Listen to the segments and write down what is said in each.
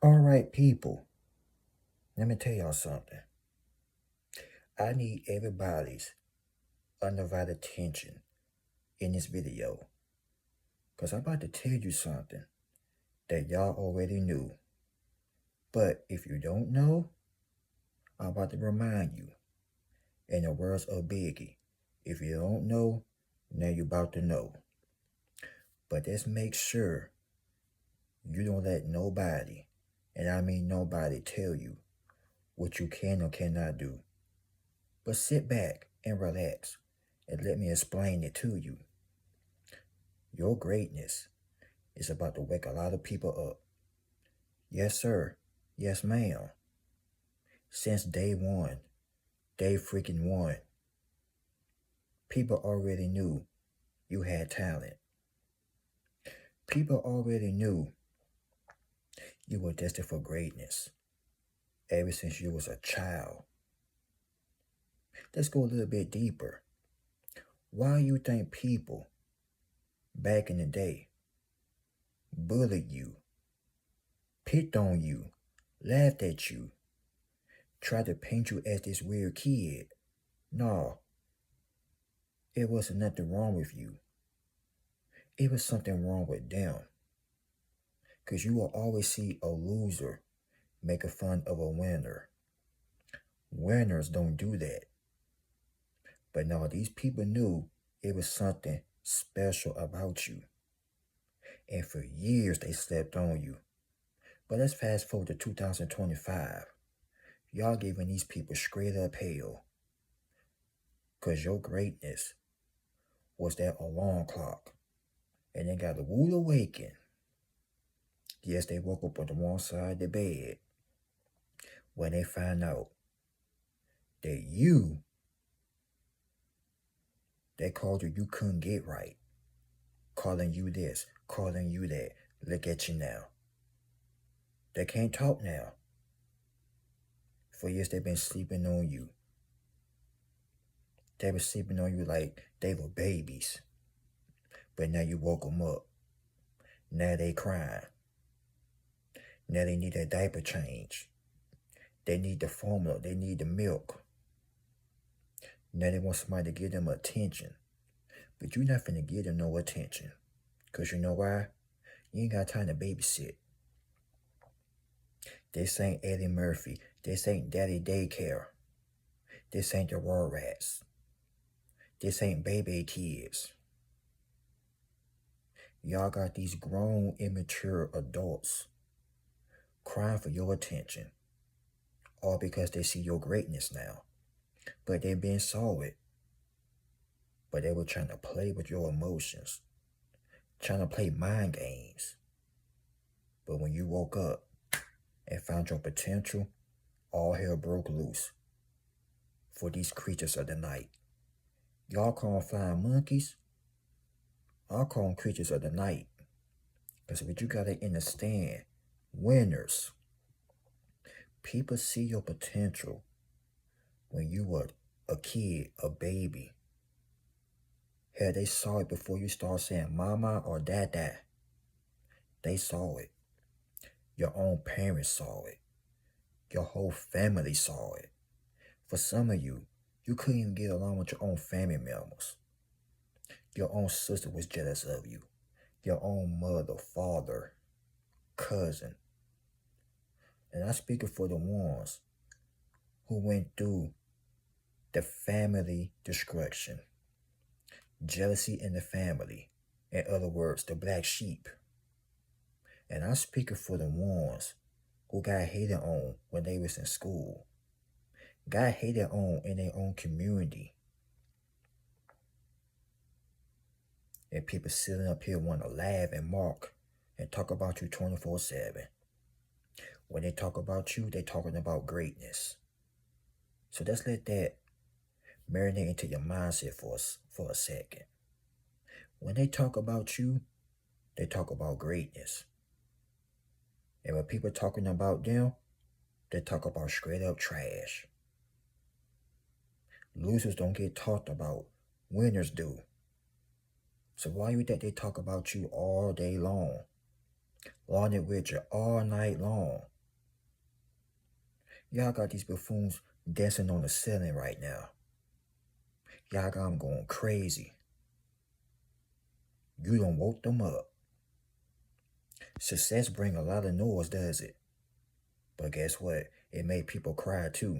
All right, people, let me tell y'all something. I need everybody's undivided attention in this video because I'm about to tell you something that y'all already knew. But if you don't know, I'm about to remind you. In the words of Biggie, if you don't know, now you're about to know. But let's make sure you don't let nobody, and I mean nobody, tell you what you can or cannot do. But sit back and relax and let me explain it to you. Your greatness is about to wake a lot of people up. Yes, sir. Yes, ma'am. Since day one, day freaking one, people already knew you had talent. People already knew you were destined for greatness ever since you was a child. Let's go a little bit deeper. Why you think people back in the day bullied you, picked on you, laughed at you, tried to paint you as this weird kid? No, it wasn't nothing wrong with you. It was something wrong with them. Because you will always see a loser making fun of a winner. Winners don't do that. But no, these people knew it was something special about you. And for years they slept on you. But let's fast forward to 2025. Y'all giving these people straight up hell. Because your greatness was that alarm clock. And they got a rude awakening. Yes, they woke up on the wrong side of the bed when they find out that they called you couldn't get right. Calling you this, calling you that. Look at you now. They can't talk now. For years they've been sleeping on you. They were sleeping on you like they were babies. But now you woke them up. Now they crying. Now they need a diaper change. They need the formula. They need the milk. Now they want somebody to give them attention. But you're not finna give them no attention. Because you know why? You ain't got time to babysit. This ain't Eddie Murphy. This ain't Daddy Daycare. This ain't the Raw Rats. This ain't baby kids. Y'all got these grown, immature adults crying for your attention. All because they see your greatness now. But they been saw it. But they were trying to play with your emotions. Trying to play mind games. But when you woke up and found your potential, all hell broke loose for these creatures of the night. Y'all call them flying monkeys. I'll call them creatures of the night. Because what you gotta understand, winners, people see your potential when you were a kid, a baby. Hell, they saw it before you start saying mama or dada. They saw it. Your own parents saw it. Your whole family saw it. For some of you, you couldn't even get along with your own family members. Your own sister was jealous of you. Your own mother, father, cousin. And I'm speaking for the ones who went through the family destruction. Jealousy in the family. In other words, the black sheep. And I'm speaking for the ones who got hated on when they was in school. Got hated on in their own community. And people sitting up here want to laugh and mock and talk about you 24/7. When they talk about you, they talking about greatness. So let's let that marinate into your mindset for a second. When they talk about you, they talk about greatness. And when people talking about them, they talk about straight up trash. Losers don't get talked about. Winners do. So why you think they talk about you all day long? Lauding with you all night long. Y'all got these buffoons dancing on the ceiling right now. Y'all got them going crazy. You done woke them up. Success bring a lot of noise, does it? But guess what? It made people cry too.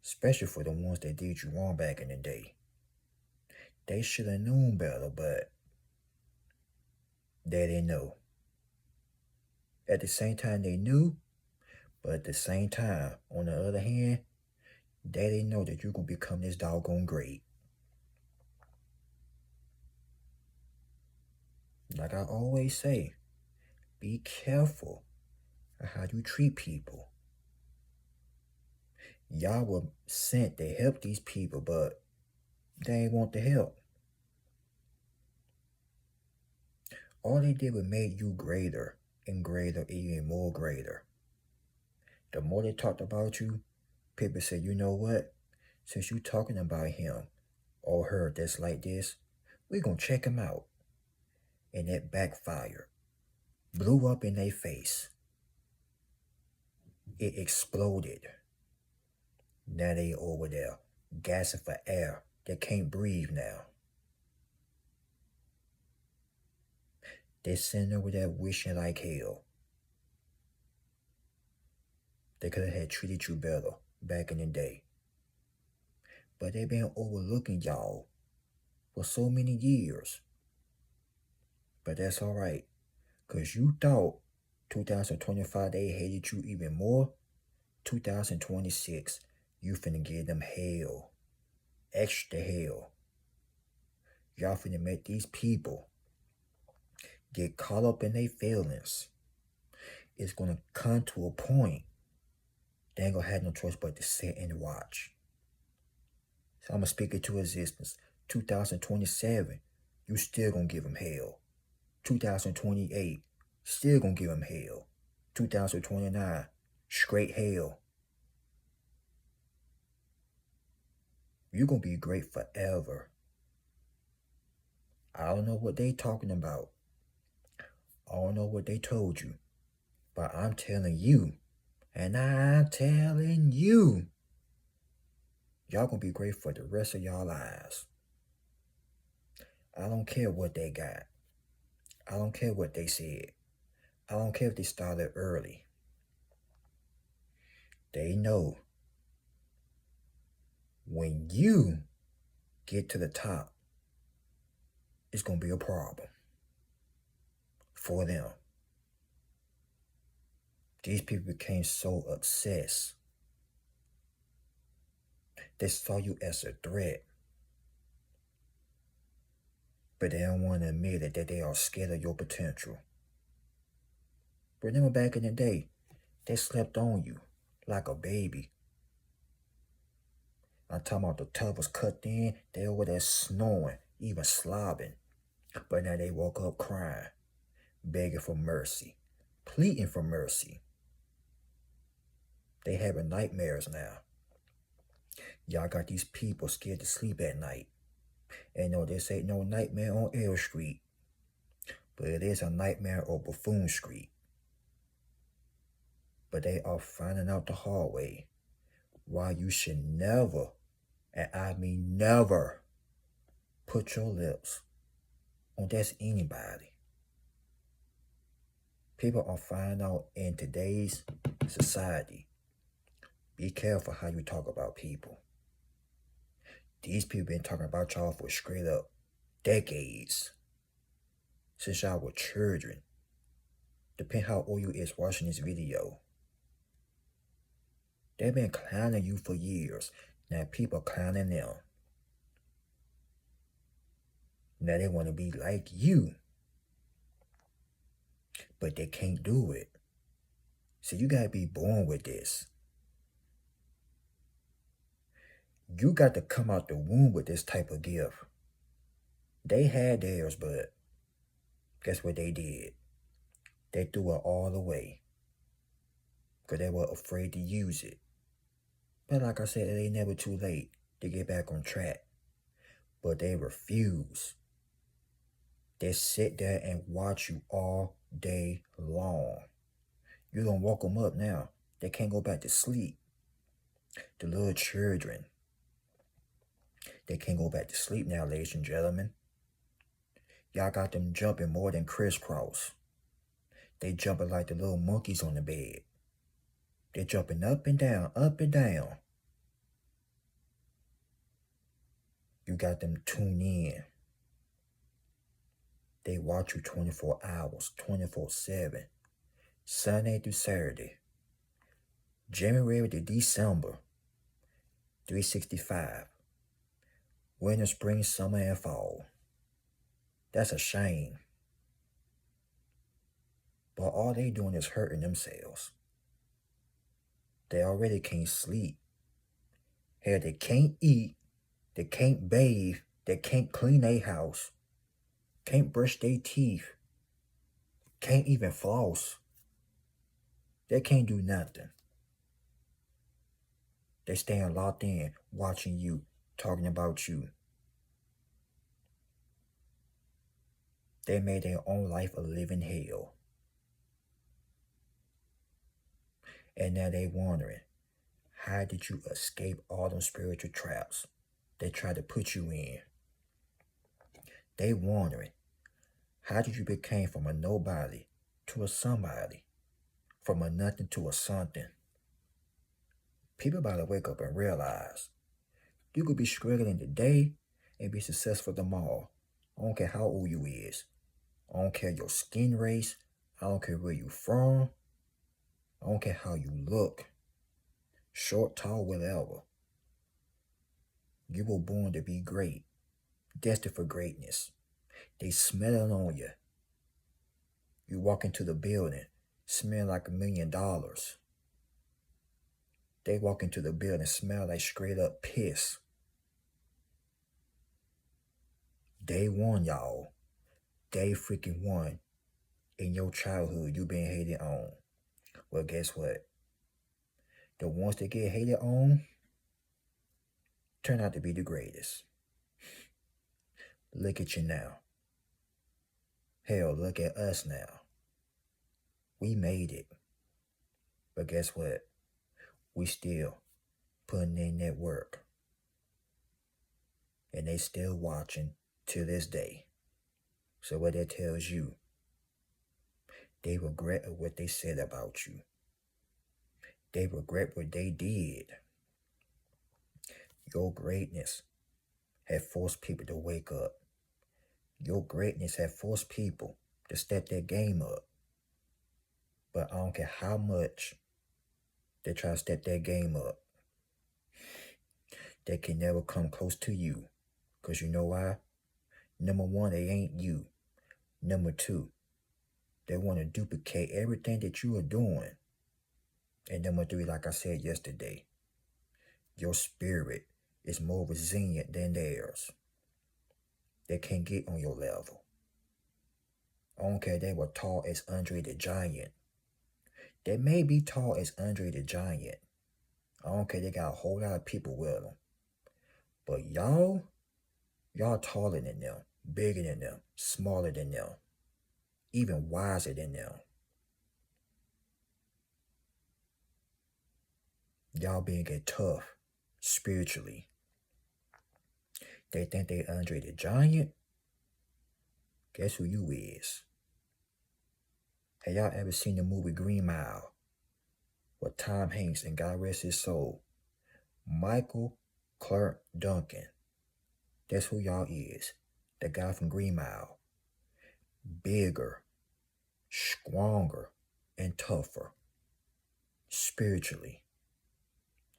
Especially for the ones that did you wrong back in the day. They should have known better, but they didn't know. At the same time, they knew, but at the same time, on the other hand, they didn't know that you're going to become this doggone great. Like I always say, be careful of how you treat people. Y'all were sent to help these people, but they ain't want the help. All they did was make you greater and greater, even more greater. The more they talked about you, people said, you know what? Since you talking about him or her that's like this, we're going to check him out. And that backfired. Blew up in their face. It exploded. Now they over there, gasping for air. They can't breathe now. They're sitting over there wishing like hell. They could have had treated you better back in the day. But they've been overlooking y'all for so many years. But that's alright. Because you thought 2025 they hated you even more. 2026, you finna give them hell. Extra hell. Y'all finna make these people get caught up in their feelings. It's gonna come to a point they ain't gonna have no choice but to sit and watch. So I'm gonna speak it to existence. 2027, you still gonna give them hell. 2028, still gonna give them hell. 2029, straight hell. You're gonna be great forever. I don't know what they talking about. I don't know what they told you. But I'm telling you, and I'm telling you, y'all gonna be great for the rest of y'all lives. I don't care what they got. I don't care what they said. I don't care if they started early. They know when you get to the top, it's gonna be a problem for them. These people became so obsessed. They saw you as a threat. But they don't want to admit it, that they are scared of your potential. Remember back in the day, they slept on you like a baby. I'm talking about the tub was cut in, they over there snoring, even slobbing. But now they woke up crying, begging for mercy, pleading for mercy. They having nightmares now. Y'all got these people scared to sleep at night. And no, this ain't no nightmare on L Street, but it is a nightmare on Buffoon Street. But they are finding out the hard way why you should never, and I mean never, put your lips on just anybody. People are finding out in today's society, be careful how you talk about people. These people been talking about y'all for straight up decades. Since y'all were children. Depending how old you is watching this video. They've been clowning you for years. Now people clowning them. Now they want to be like you. But they can't do it. So you got to be born with this. You got to come out the womb with this type of gift. They had theirs, but guess what they did? They threw it all away. Because they were afraid to use it. But like I said, it ain't never too late to get back on track. But they refuse. They sit there and watch you all day long. You don't woke them up now. They can't go back to sleep. The little children, they can't go back to sleep now, ladies and gentlemen. Y'all got them jumping more than crisscross. They jumping like the little monkeys on the bed. They're jumping up and down, up and down. You got them tuned in. They watch you 24 hours, 24/7, Sunday through Saturday, January to December, 365, winter, spring, summer, and fall. That's a shame. But all they doing is hurting themselves. They already can't sleep. Hell, they can't eat, they can't bathe, they can't clean their house, can't brush their teeth, can't even floss. They can't do nothing. They staying locked in, watching you, talking about you. They made their own life a living hell. And now they wondering, how did you escape all them spiritual traps they tried to put you in? They wondering, how did you become from a nobody to a somebody, from a nothing to a something? People about to wake up and realize you could be struggling today and be successful tomorrow. I don't care how old you is. I don't care your skin race. I don't care where you from. I don't care how you look. Short, tall, whatever. You were born to be great. Destined for greatness. They smell it on you. You walk into the building, smell like $1 million. They walk into the building, smell like straight up piss. Day one, y'all. Day freaking one. In your childhood, you been hated on. Well, guess what? The ones that get hated on turn out to be the greatest. Look at you now. Hell, look at us now. We made it. But guess what? We still putting in that work. And they still watching to this day. So what that tells you, they regret what they said about you. They regret what they did. Your greatness had forced people to wake up. Your greatness had forced people to step their game up. But I don't care how much they try to step their game up, they can never come close to you. Because you know why? Number one, they ain't you. Number two, they want to duplicate everything that you are doing. And number three, like I said yesterday, your spirit is more resilient than theirs. They can't get on your level. I don't care if they were tall as Andre the Giant. They may be tall as Andre the Giant. I don't care, they got a whole lot of people with them. But y'all taller than them, bigger than them, smaller than them, even wiser than them. Y'all being get tough spiritually. They think they Andre the Giant. Guess who you is? Have y'all ever seen the movie Green Mile with Tom Hanks and God rest his soul, Michael Clark Duncan? That's who y'all is. The guy from Green Mile. Bigger, stronger, and tougher. Spiritually.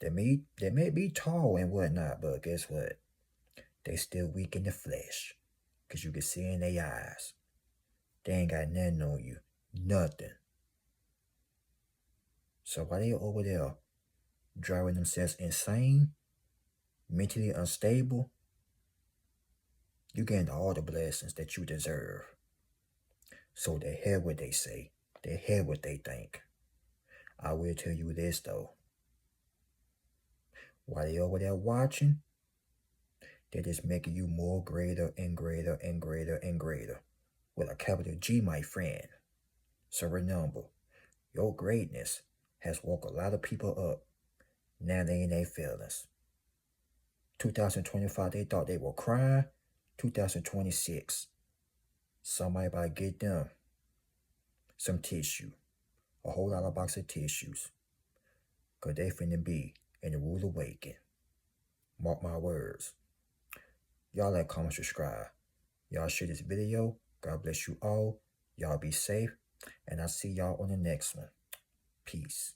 They may be tall and whatnot, but guess what? They still weak in the flesh. Because you can see in their eyes. They ain't got nothing on you. Nothing. So while they over there driving themselves insane, mentally unstable, you getting all the blessings that you deserve. So they hear what they say. They hear what they think. I will tell you this though. While they over there watching, they're just making you more greater and greater and greater and greater. With a capital G, my friend. So remember, your greatness has woke a lot of people up. Now they in their feelings. 2025, they thought they were crying. 2026, somebody about to get them some tissue. A whole lot of box of tissues. Because they finna be in the rude awakening. Mark my words. Y'all like, comment, subscribe. Y'all share this video. God bless you all. Y'all be safe. And I'll see y'all on the next one. Peace.